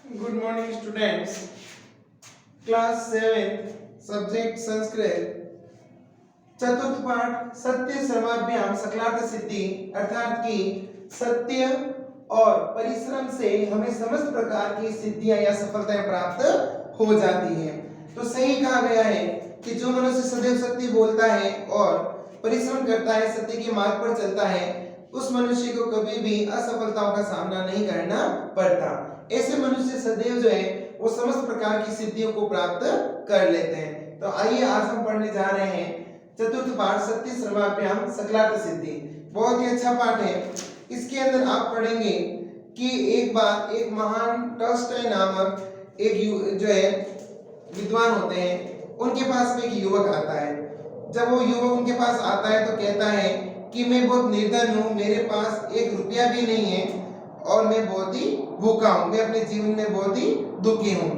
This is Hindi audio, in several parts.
Good morning students. Class 7 subject Sanskrit चतुर्थ पाठ सत्य सर्वाभ्याम सकलार्थ सिद्धि अर्थात कि सत्य और परिश्रम से हमें समस्त प्रकार की सिद्धियां या सफलताएं प्राप्त हो जाती हैं। तो सही कहा गया है कि जो मनुष्य सदैव सत्य बोलता है और परिश्रम करता है, सत्य के मार्ग पर चलता है, उस मनुष्य को कभी भी असफलताओं का सामना नहीं करना पड़ता। ऐसे मनुष्य सदैव जो है वो समस्त प्रकार की सिद्धियों को प्राप्त कर लेते हैं। तो आइए आज हम पढ़ने जा रहे हैं चतुर्थ पाठ सत्य सर्वाभ्याम सकलार्थ सिद्धि। बहुत ही अच्छा पाठ है। इसके अंदर आप पढ़ेंगे कि एक बार एक महान टॉल्स्टॉय नामक एक जो है विद्वान होते हैं, उनके पास में एक युवक आता है। जब वो युवक उनके पास आता है तो कहता है कि मैं बहुत निर्धन हूँ, मेरे पास एक रुपया भी नहीं है और मैं बहुत ही भूखा हूँ, मैं अपने जीवन में बहुत ही दुखी हूँ।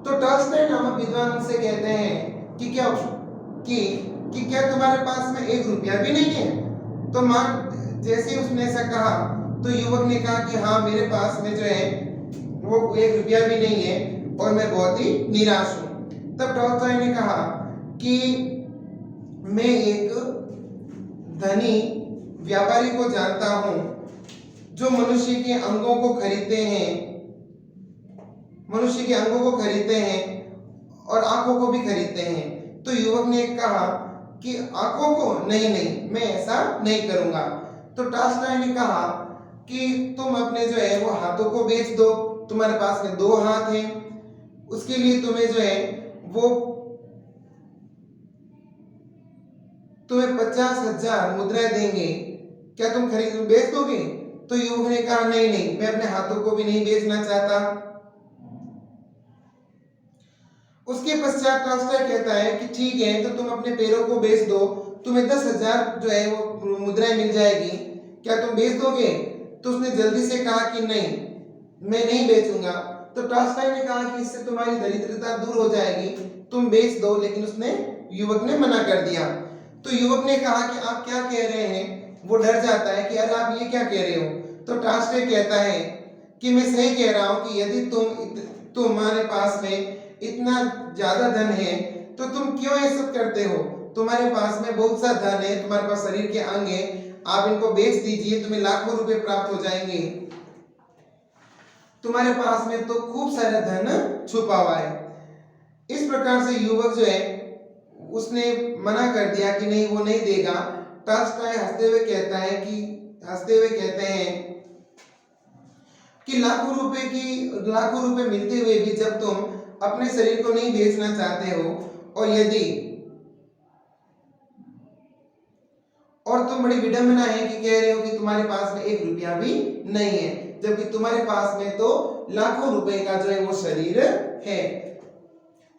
तो टॉल्स्टॉय नामक विद्वान उनसे कहते हैं कि क्या तुम्हारे पास में एक रुपया भी नहीं है? तो मान जैसे ही उसने ऐसा कहा तो युवक ने कहा कि हाँ, मेरे पास में जो है वो एक रुपया भी नहीं है और मैं बहुत ही निराश हूँ। तब टॉल्स्टॉय ने कहा कि मैं एक धनी व्यापारी को जानता हूँ जो मनुष्य के अंगों को खरीदते हैं और आंखों को भी खरीदते हैं। तो युवक ने कहा कि आंखों को नहीं, मैं ऐसा नहीं करूंगा। तो टॉल्स्टॉय ने कहा कि तुम अपने जो है वो हाथों को बेच दो, तुम्हारे पास में 2 हाथ हैं, उसके लिए तुम्हें जो है वो तुम्हें 50,000 मुद्राएं देंगे, क्या तुम बेच दोगे? तो युवक ने कहा नहीं, मैं अपने हाथों को भी नहीं बेचना चाहता। उसके पश्चात टॉल्स्टॉय कहता है कि ठीक है, तो तुम अपने पैरों को बेच दो, तुम्हें 10,000 जो है वो मुद्राएं मिल जाएगी, क्या तुम बेच दोगे? तो उसने जल्दी से कहा कि नहीं, मैं नहीं बेचूंगा। तो टॉल्स्टॉय ने कहा कि इससे तुम्हारी दरिद्रता दूर हो जाएगी, तुम बेच दो। लेकिन युवक ने मना कर दिया। तो युवक ने कहा कि आप क्या कह रहे हैं? वो डर जाता है कि अरे आप ये क्या कह रहे हो? तो टॉल्स्टॉय कहता है कि मैं सही कह रहा हूं कि यदि तुम्हारे पास में इतना ज्यादा धन है तो तुम क्यों ये सब करते हो? तुम्हारे पास में बहुत सा धन है, तुम्हारे पास शरीर के अंग है, आप इनको बेच दीजिए, तुम्हें लाखों रुपए प्राप्त हो जाएंगे। तुम्हारे पास में तो खूब सारा धन छुपा हुआ है। इस प्रकार से युवक जो है उसने मना कर दिया कि नहीं, वो नहीं देगा। टॉल्स्टॉय हंसते हुए कहते हैं कि लाखों रुपए मिलते हुए भी जब तुम अपने शरीर को नहीं बेचना चाहते हो और तुम बड़ी विडंबना है कि कह रहे हो कि तुम्हारे पास में एक रुपया भी नहीं है, जबकि तुम्हारे पास में तो लाखों रुपए का जो है वो शरीर है।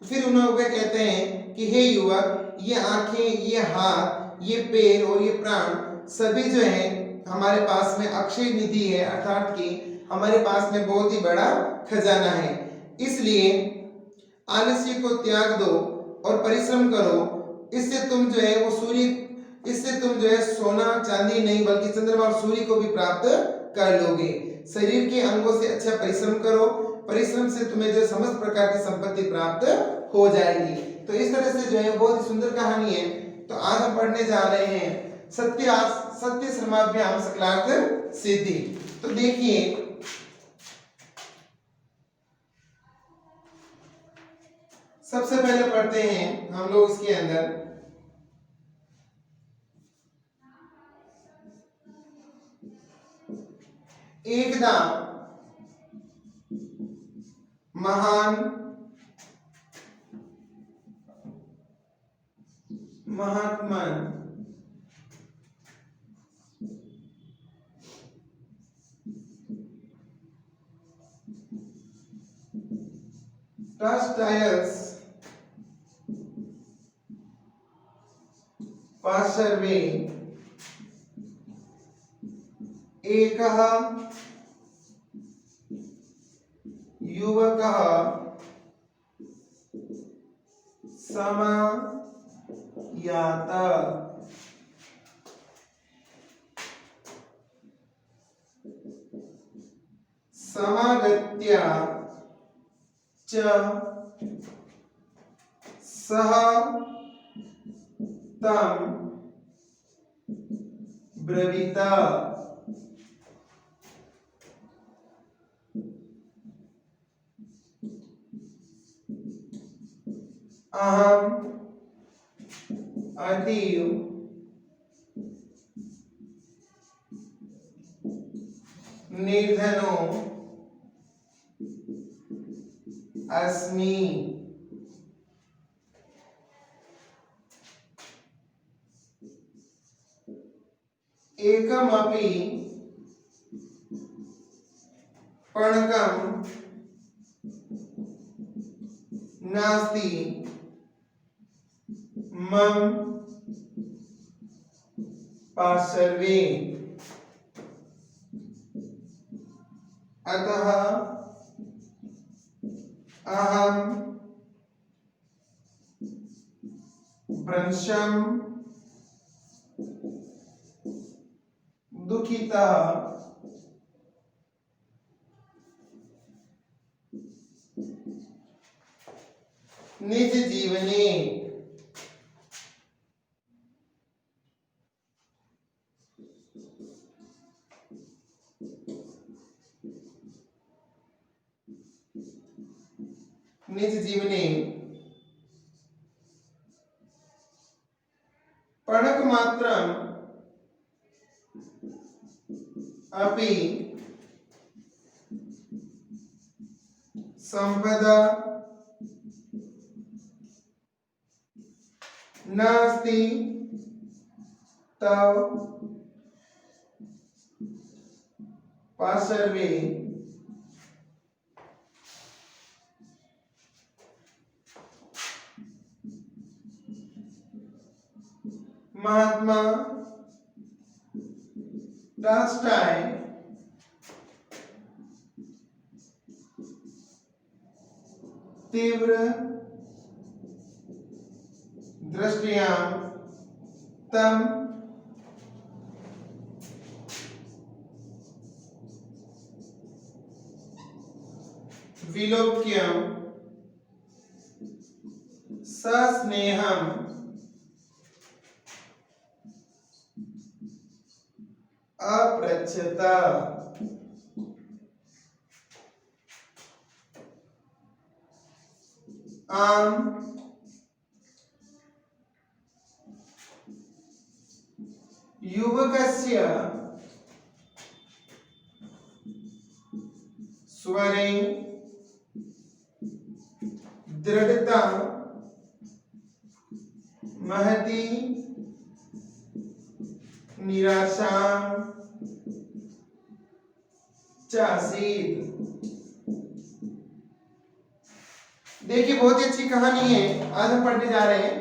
फिर उन्होंने कहते हैं कि हे युवक, ये आंखें, ये हाथ, ये पैर और ये प्राण सभी जो है हमारे पास में अक्षय निधि है, अर्थात कि हमारे पास में बहुत ही बड़ा खजाना है। इसलिए आलस्य को त्याग दो और परिश्रम करो। इससे तुम जो है सोना चांदी नहीं बल्कि चंद्रमा और सूर्य को भी प्राप्त कर लोगे। शरीर के अंगों से अच्छा परिश्रम करो, परिश्रम से तुम्हें जो समस्त प्रकार की संपत्ति प्राप्त हो जाएगी। तो इस तरह से जो है बहुत ही सुंदर कहानी है। तो आज हम पढ़ने जा रहे हैं सत्य सर्वाभ्याम सकलार्थ सिद्धि। तो देखिए, सबसे पहले पढ़ते हैं हम लोग इसके अंदर एकदा महान महात्मन टॉल्स्टॉयस पार्श्वे एकः युवकः समायात। समागत्य च सः तं ब्रवीत। अहम अतीव निर्धनो अस्मि। एकमपि पणकं नास्ति मम पार्श्वे। अतः अहम भ्रंशं दुखितः निज जीवने। निज जीवने पणक मात्रम अपि संपदा नास्ति तव पार्श्वे। महात्मा टॉल्स्टॉय तीव्र दृष्टिया तम विलोक्य सस्नेहम अपृच्छत। आम युवकस्य स्वरे दृढ़ता महती निराशा चासीत। देखिए बहुत ही अच्छी कहानी है, आज हम पढ़ने जा रहे हैं।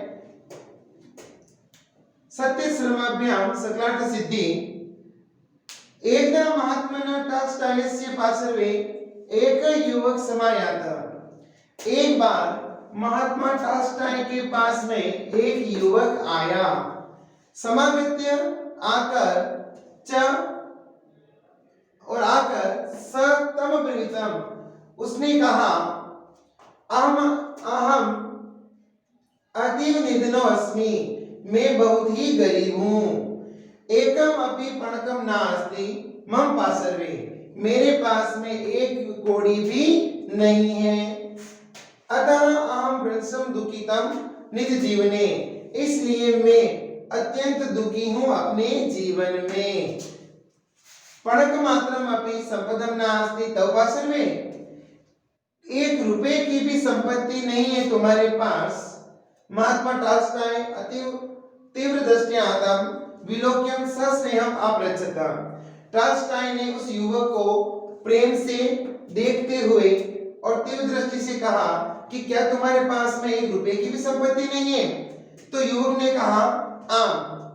सत्य श्रमाभ्याम सकलार्थ सिद्धि। एकदा महात्मना टॉल्स्टॉयस्य पार्श्वे एक युवक समायात। एक बार महात्मा टॉल्स्टॉय के पास में एक युवक आया। समागत्य आकर च और आकर सतम ब्रवीतम उसने कहा अहम अतीव निर्धनो अस्मि, मैं बहुत ही गरीब हूँ। एकम अपि पणकम नास्ति मम पार्श्वे, मेरे पास में एक कौड़ी भी नहीं है। अतः अहम भ्रंशं दुखितम निज जीवने, इसलिए मैं अत्यंत दुखी हूँ अपने जीवन में। पणक मात्रम अपि संपदम नास्ति तव पार्श्वे, एक रुपए की भी संपत्ति नहीं है तुम्हारे पास। महात्मा टॉल्स्टॉय अतीव तीव्र दृष्टिया तम विलोक्यम सस्नेहम अपृच्छत। टॉल्स्टॉय ने उस युवक को प्रेम से देखते हुए और तीव्र दृष्टि से कहा कि क्या तुम्हारे पास में एक रुपए की भी संपत्ति नहीं है? तो युवक ने कहा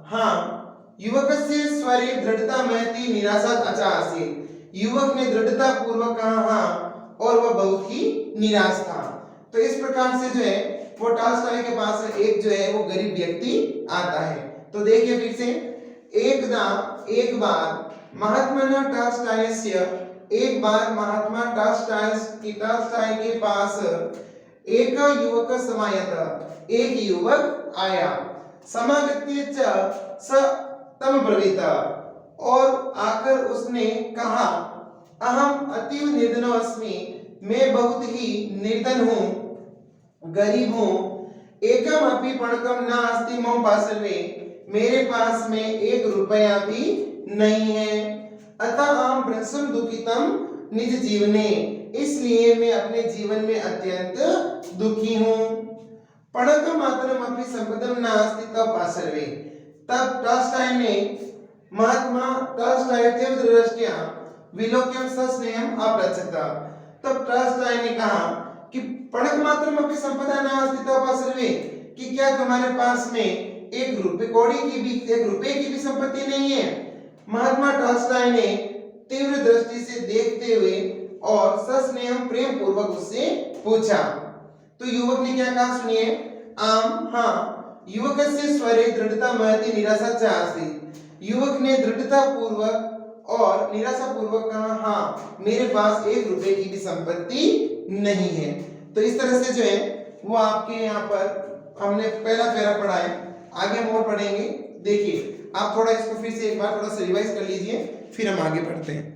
हाँ। युवकस्य स्वरे दृढ़ता महती निराशा अचा आसीत्। युवक ने दृढ़ता पूर्वक कहा हाँ, और वह बहुत ही निराश था। तो इस प्रकार से जो है वो टॉल्स्टॉय के पास एक जो है वो गरीब व्यक्ति आता है। तो देखिए फिर से, एक बार महात्मना टॉल्स्टॉयस्य एक बार महात्मा टॉल्स्टॉय के पास एक युवक समायत, एक युवक आया, समागत्य च स तमब्रवीत, और आकर उसने कहा, अहम अतीव निर्धनो अस्मि, मैं बहुत ही निर्धन हूँ, गरीब हूँ, एकम अपि पणकम न अस्ति मम पार्श्वे, मेरे पास में 1 रुपया भी नहीं है, अतः अहम भ्रंशम दुखितम निज जीवने, इसलिए मैं अपने जीवन में अत्यंत दुखी हूँ। पणकम मात्रम अपि संपदम नास्ति तब पार्श्वे, तब टॉल्स्टॉय ने महात्मा टॉल्स्टॉय तीव्र दृष्टिया विलोक्यम सस्नेहम अपृच्छत, तब टॉल्स्टॉय ने कहा कि पणक मात्रम अपि संपदा नास्ति तब पार्श्वे, कि क्या तुम्हारे पास में 1 रुपए की भी संपत्ति नहीं है। महात्मा टॉल्स्टॉय ने तीव्र दृष्टि से देखते हुए और सस्नेहम प्रेम पूर्वक उससे पूछा, तो युवक ने क्या कहा सुनिए, आम हाँ, युवकस्य स्वरे दृढ़ता महति निराशा च आसीत्, युवक ने दृढ़ता पूर्वक और निराशा पूर्वक कहा, हाँ मेरे पास 1 रुपए की भी संपत्ति नहीं है। तो इस तरह से जो है वो आपके यहाँ पर हमने पहला पैरा पढ़ा है, आगे हम और पढ़ेंगे। देखिए आप थोड़ा इसको फिर से एक बार थोड़ा सा रिवाइज कर लीजिए, फिर हम आगे बढ़ते हैं।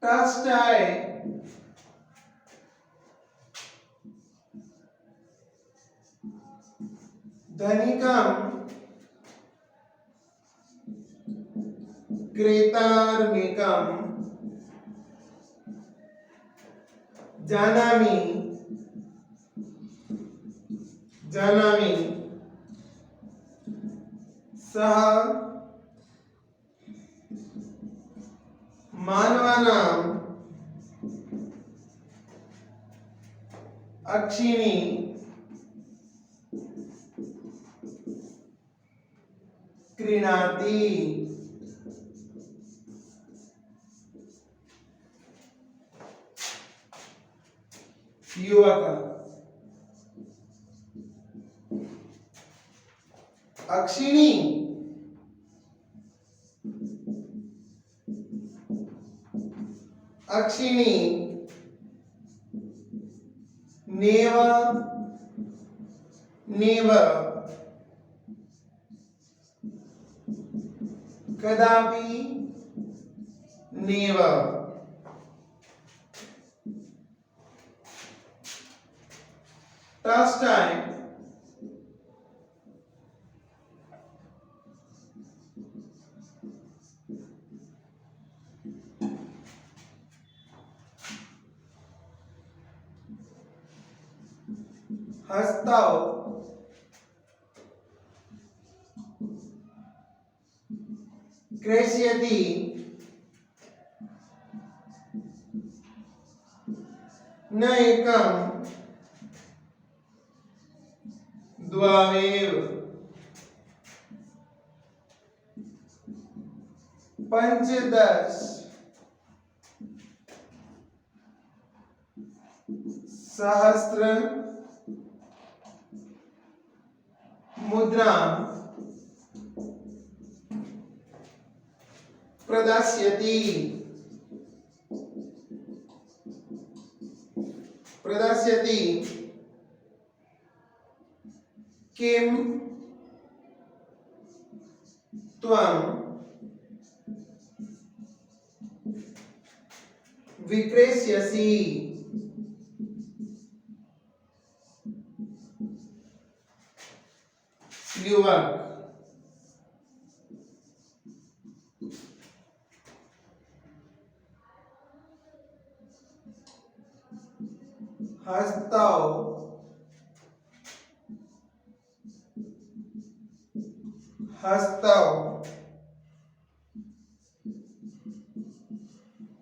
टॉल्स्टॉय धनिकम क्रेतार्मिकम जानामि सः मानवानां अक्षिणी क्रीणाति। युवक अक्षिणी नेव कदापि नेव। टॉल्स्टॉय हस्तौ क्रेष्यति न एकं द्वावेव पंचदश सहस्र मुद्रा प्रदास्यति किम त्वं विक्रेष्यसि युवक हस्तौ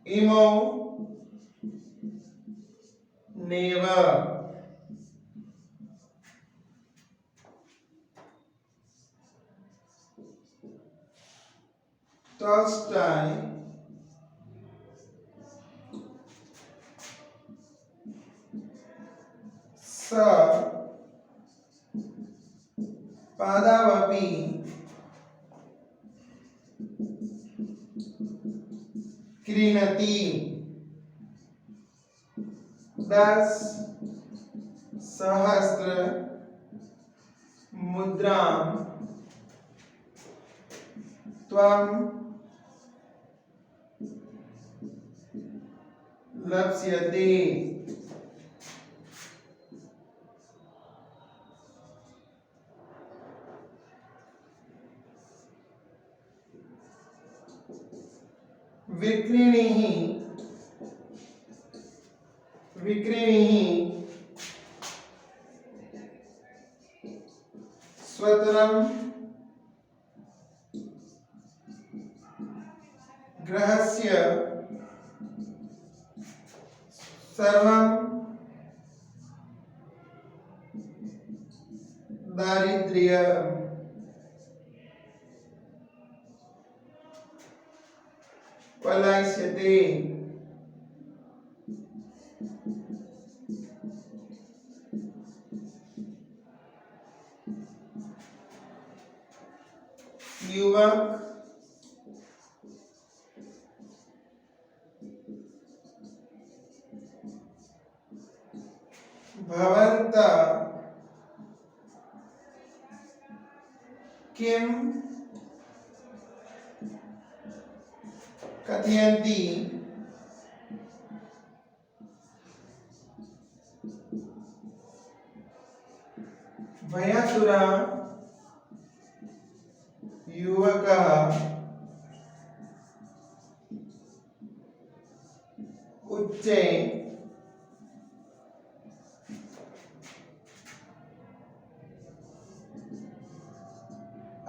इमौ नेव टॉल्स्टॉय स पादावपि क्रीणति 10,000 मुद्रां त्वं लप्स्यते। विक्रिणीः स्वतरं गृहस्य सर्वं दारिद्र्यं पलायस्यते। युवक भवन्तः किं कथयन्ति भयासुरा युवकः उच्चे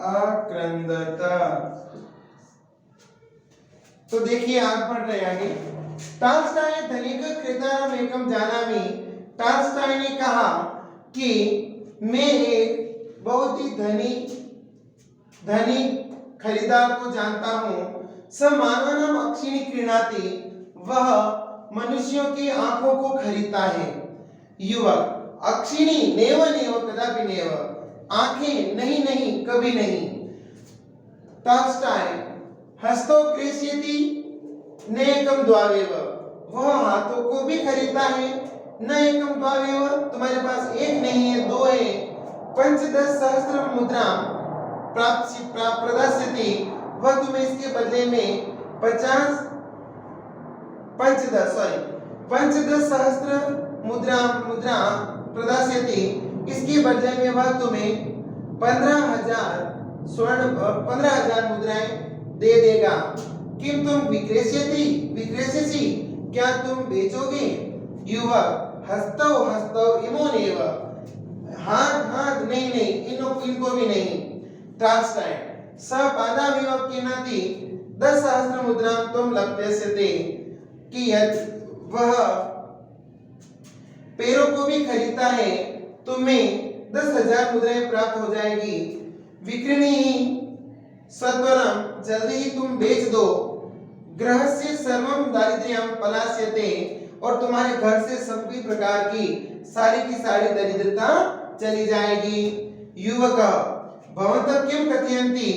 आक्रंदत। तो देखिए आप पढ़ रहे आगे। टॉल्स्टॉय धनिक क्रेतारम एकम जानामि। टॉल्स्टॉय ने कहा कि मैं एक बहुत ही धनी खरीदार को जानता हूं। स मानवानाम अक्षिणी क्रीणाति, वह मनुष्यों की आंखों को खरीदता है। युवक अक्षिणी नेव नेव कदापि नेव, आंखें नहीं नहीं कभी नहीं। टॉल्स्टॉय हस्तो क्रेष्यति न एकम द्वावेव, वह हाथों को भी खरीदता है। न एकम द्वावेव, तुम्हारे पास एक नहीं है दो है। 15,000 मुद्रा प्रदास्यति, वह तुम्हें इसके बदले में 15,000 मुद्रा प्रदास्यति, इसके बदले में वह तुम्हें 15,000 मुद्राएं दे देगा। किम तुम विक्रेष्यसि, क्या तुम बेचोगे? युवक हस्तौ इमो नेव, हाथ नहीं इनको भी नहीं। टॉल्स्टॉय स पादावेव क्रीणाति 10,000 मुद्रां त्वं लप्स्यते, कि वह पैरों को भी खरीदता है, तुम्हें 10,000 मुद्राएं प्राप्त हो जाएगी। विक्रिणी सत्वरम, जल्दी ही तुम बेच दो। गृहस्य सर्वम दारिद्र्यम पलास्यते, और तुम्हारे घर से सभी प्रकार की सारी दरिद्रता चली जाएगी। युवक भवन्तः किं कथयन्ति,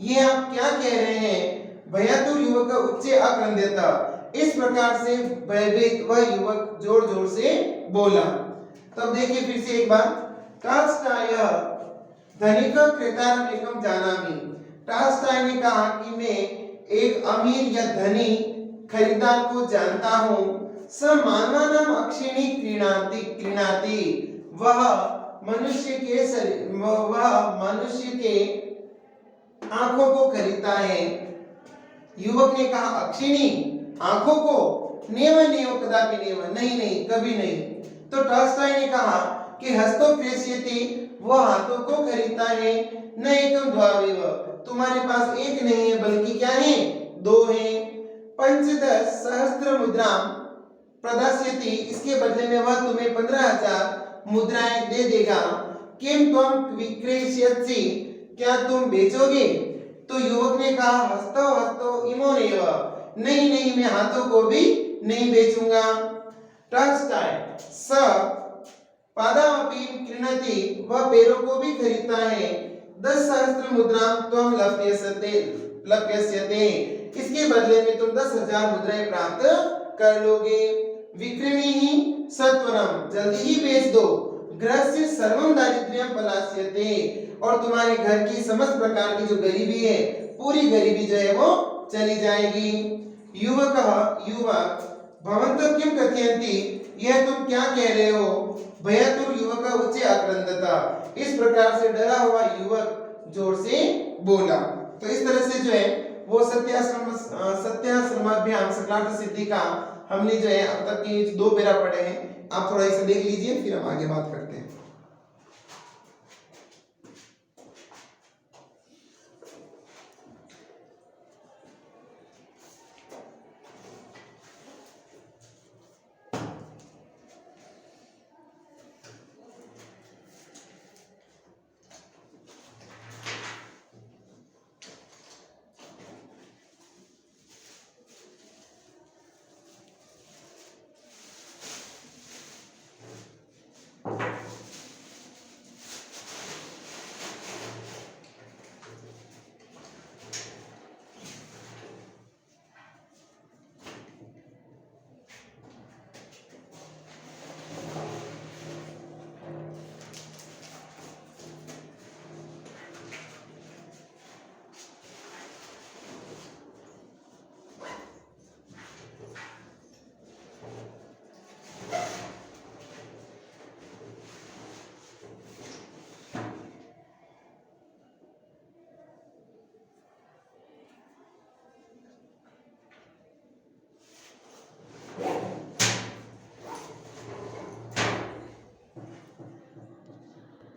ये आप क्या कह रहे हैं। भयातुर युवक उच्चे आक्रंद्यत, इस प्रकार से भयभीत वह युवक जोर जोर से बोला। तब देखिए फिर से एक बार, टाल्स्टॉय धनिक क्रेतारम एकम जानामि। टाल्स्टॉय ने कहा कि मैं एक अमीर या धनी खरीदार को जानता हूँ। स मानवानाम अक्षिणी क्रीणाति, वह मनुष्य के आंखों को खरीदता है। युवक ने कहा अक्षिणी, आंखों को, नेव नेव कदापि नेव, नहीं कभी नहीं। तो टॉल्स्टॉय ने कहा कि हस्तो प्रेष्यति, वह हाथों को खरीदता है। न एकम द्वावेव, तुम्हारे पास एक नहीं है बल्कि क्या है, दो है। 15 सहस्त्र मुद्राम प्रदास्यति, इसके बदले में वह तुम्हें 15,000 मुद्राएं दे देगा। किम त्वं विक्रेष्यसि, क्या तुम बेचोगे। तो युवक ने कहा हस्तो इमो नेव, नहीं मैं हाथों को भी नहीं बेचूंगा। टॉल्स्टॉय स पादामपि क्रीणति, वह पैरों को भी खरीदता है। 10 सहस्त्र मुद्राम त्वं लप्यस्यते, इसके बदले में तुम 10,000 मुद्राएं प्राप्त कर लोगे। विक्रिणी सत्वरम, जल्दी ही बेच दो। गृहस्य सर्वम दारिद्र्यम पलास्यते, और तुम्हारे घर की समस्त प्रकार की जो गरीबी है, पूरी गरीबी जो है वो चली जाएगी। युवक भवन्तः किं कथयन्ति, यह तुम क्या कह रहे हो। भयातुर युवक उच्च आक्रंदत, इस प्रकार से डरा हुआ युवक जोर से बोला। तो इस तरह से जो है वो सत्याश्रमाभ्याम सकलार्थ सिद्धि का हमने जो है अब तक के 2 पैरा पढ़े हैं। आप थोड़ा इसे देख लीजिए, फिर हम आगे बात करते हैं।